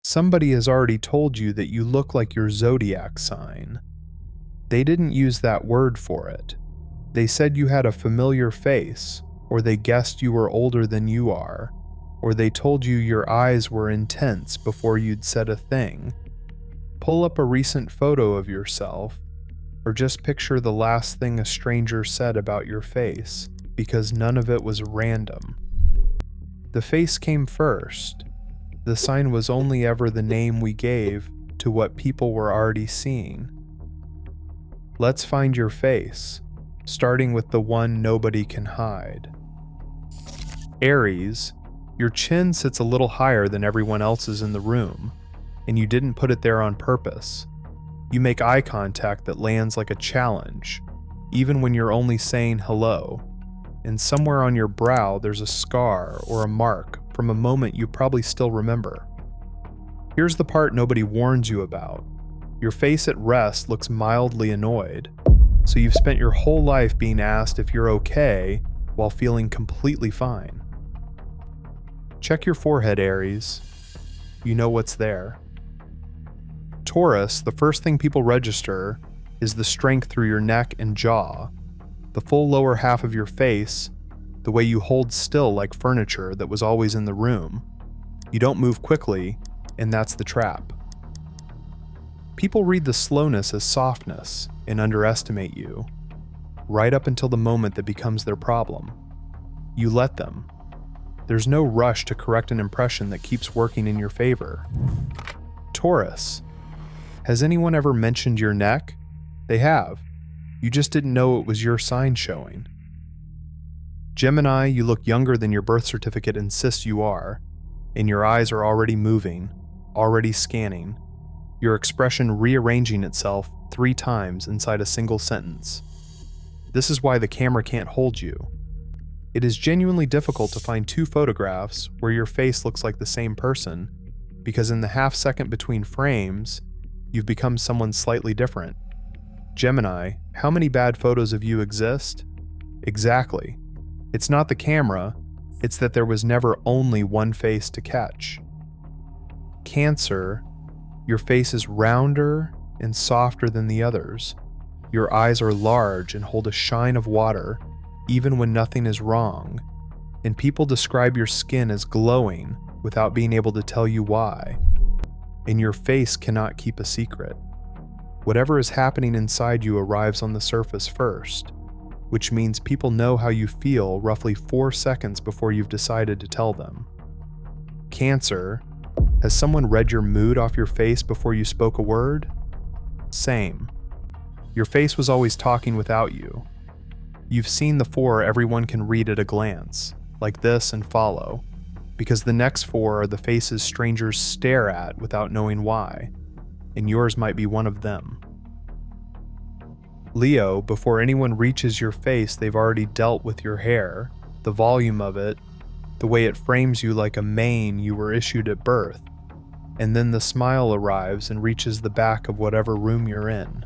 Somebody has already told you that you look like your zodiac sign. They didn't use that word for it. They said you had a familiar face, or they guessed you were older than you are, or they told you your eyes were intense before you'd said a thing. Pull up a recent photo of yourself, or just picture the last thing a stranger said about your face, because none of it was random. The face came first. The sign was only ever the name we gave to what people were already seeing. Let's find your face, starting with the one nobody can hide. Aries, your chin sits a little higher than everyone else's in the room, and you didn't put it there on purpose. You make eye contact that lands like a challenge, even when you're only saying hello. And somewhere on your brow there's a scar or a mark from a moment you probably still remember. Here's the part nobody warns you about. Your face at rest looks mildly annoyed, so you've spent your whole life being asked if you're okay while feeling completely fine. Check your forehead, Aries. You know what's there. Taurus, the first thing people register is the strength through your neck and jaw, the full lower half of your face, the way you hold still like furniture that was always in the room. You don't move quickly, and that's the trap. People read the slowness as softness and underestimate you, right up until the moment that becomes their problem. You let them. There's no rush to correct an impression that keeps working in your favor. Taurus, has anyone ever mentioned your neck? They have. You just didn't know it was your sign showing. Gemini, you look younger than your birth certificate insists you are, and your eyes are already moving, already scanning, your expression rearranging itself 3 times inside a single sentence. This is why the camera can't hold you. It is genuinely difficult to find 2 photographs where your face looks like the same person, because in the half second between frames, you've become someone slightly different. Gemini, how many bad photos of you exist? Exactly. It's not the camera, it's that there was never only one face to catch. Cancer, your face is rounder and softer than the others. Your eyes are large and hold a shine of water, even when nothing is wrong. And people describe your skin as glowing without being able to tell you why. And your face cannot keep a secret. Whatever is happening inside you arrives on the surface first, which means people know how you feel roughly 4 seconds before you've decided to tell them. Cancer, has someone read your mood off your face before you spoke a word? Same. Your face was always talking without you. You've seen the 4 everyone can read at a glance, like this and follow, because the next 4 are the faces strangers stare at without knowing why, and yours might be one of them. Leo, before anyone reaches your face, they've already dealt with your hair, the volume of it, the way it frames you like a mane you were issued at birth, and then the smile arrives and reaches the back of whatever room you're in.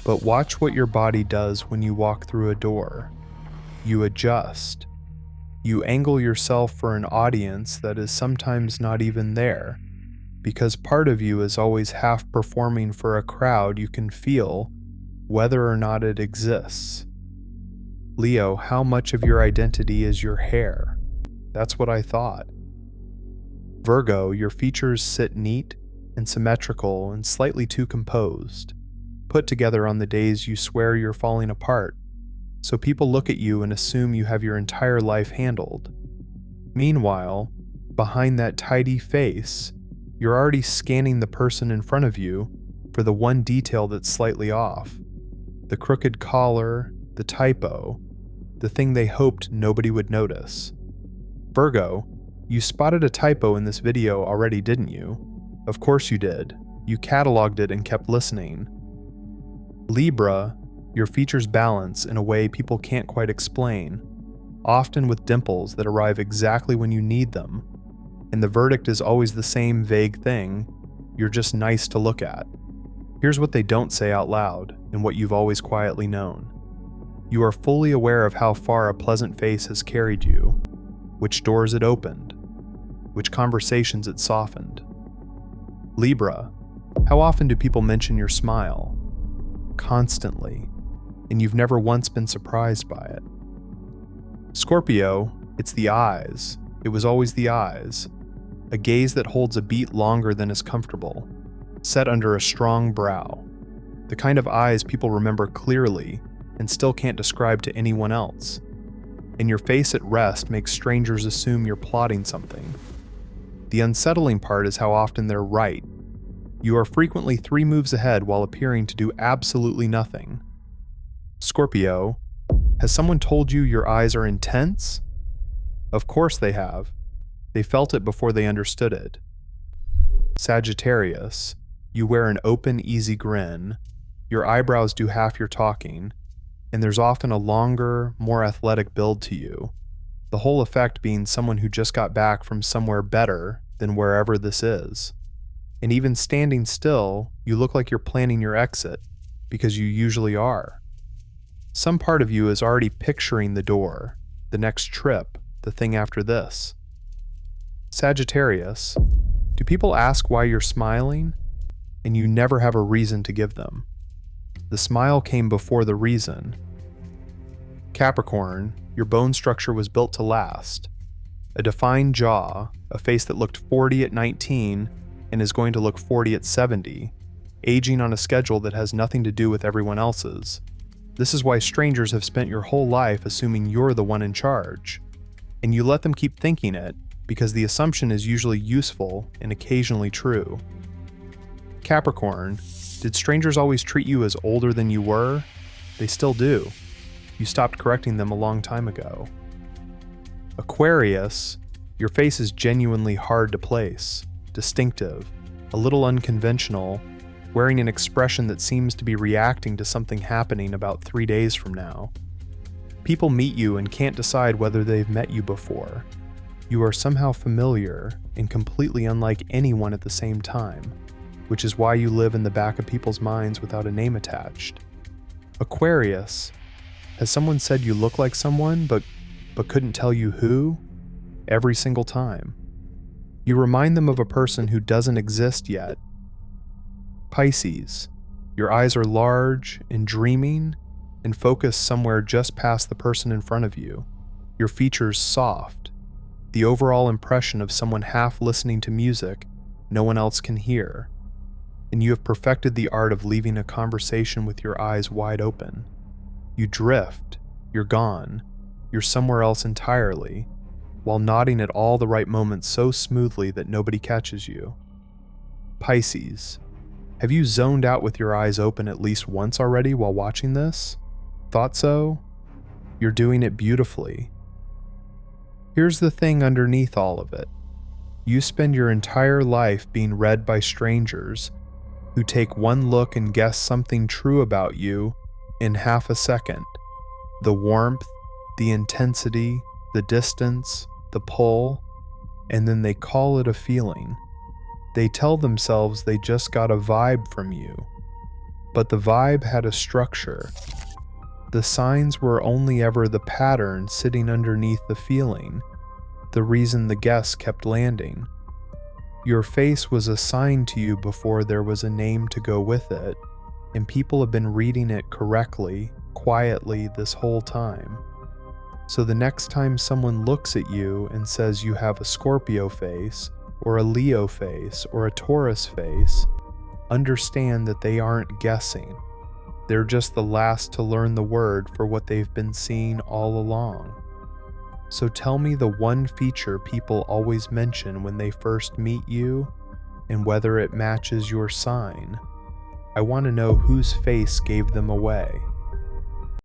But watch what your body does when you walk through a door. You adjust. You angle yourself for an audience that is sometimes not even there, because part of you is always half performing for a crowd you can feel, whether or not it exists. Leo, how much of your identity is your hair? That's what I thought. Virgo, your features sit neat and symmetrical and slightly too composed, put together on the days you swear you're falling apart, so people look at you and assume you have your entire life handled. Meanwhile, behind that tidy face, you're already scanning the person in front of you for the one detail that's slightly off. The crooked collar, the typo, the thing they hoped nobody would notice. Virgo, you spotted a typo in this video already, didn't you? Of course you did. You cataloged it and kept listening. Libra, your features balance in a way people can't quite explain, often with dimples that arrive exactly when you need them, and the verdict is always the same vague thing: you're just nice to look at. Here's what they don't say out loud, and what you've always quietly known. You are fully aware of how far a pleasant face has carried you, which doors it opened, which conversations it softened. Libra, how often do people mention your smile? Constantly, and you've never once been surprised by it. Scorpio, it's the eyes. It was always the eyes. A gaze that holds a beat longer than is comfortable, set under a strong brow. The kind of eyes people remember clearly and still can't describe to anyone else. And your face at rest makes strangers assume you're plotting something. The unsettling part is how often they're right. You are frequently 3 moves ahead while appearing to do absolutely nothing. Scorpio, has someone told you your eyes are intense? Of course they have. They felt it before they understood it. Sagittarius, you wear an open, easy grin. Your eyebrows do half your talking, and there's often a longer, more athletic build to you. The whole effect being someone who just got back from somewhere better than wherever this is. And even standing still, you look like you're planning your exit, because you usually are. Some part of you is already picturing the door, the next trip, the thing after this. Sagittarius, do people ask why you're smiling? And you never have a reason to give them. The smile came before the reason. Capricorn, your bone structure was built to last. A defined jaw, a face that looked 40 at 19 and is going to look 40 at 70, aging on a schedule that has nothing to do with everyone else's. This is why strangers have spent your whole life assuming you're the one in charge. And you let them keep thinking it because the assumption is usually useful and occasionally true. Capricorn, did strangers always treat you as older than you were? They still do. You stopped correcting them a long time ago. Aquarius, your face is genuinely hard to place, distinctive, a little unconventional, wearing an expression that seems to be reacting to something happening about 3 days from now. People meet you and can't decide whether they've met you before. You are somehow familiar and completely unlike anyone at the same time, which is why you live in the back of people's minds without a name attached. Aquarius, has someone said you look like someone but couldn't tell you who? Every single time. You remind them of a person who doesn't exist yet. Pisces, your eyes are large and dreaming and focused somewhere just past the person in front of you. Your features soft. The overall impression of someone half listening to music no one else can hear. And you have perfected the art of leaving a conversation with your eyes wide open. You drift, you're gone, you're somewhere else entirely, while nodding at all the right moments so smoothly that nobody catches you. Pisces, have you zoned out with your eyes open at least once already while watching this? Thought so? You're doing it beautifully. Here's the thing underneath all of it. You spend your entire life being read by strangers who take one look and guess something true about you in half a second. The warmth, the intensity, the distance, the pull, and then they call it a feeling. They tell themselves they just got a vibe from you. But the vibe had a structure. The signs were only ever the pattern sitting underneath the feeling, the reason the guess kept landing. Your face was assigned to you before there was a name to go with it, and people have been reading it correctly, quietly this whole time. So the next time someone looks at you and says you have a Scorpio face, or a Leo face, or a Taurus face, understand that they aren't guessing. They're just the last to learn the word for what they've been seeing all along. So tell me the one feature people always mention when they first meet you, and whether it matches your sign. I want to know whose face gave them away.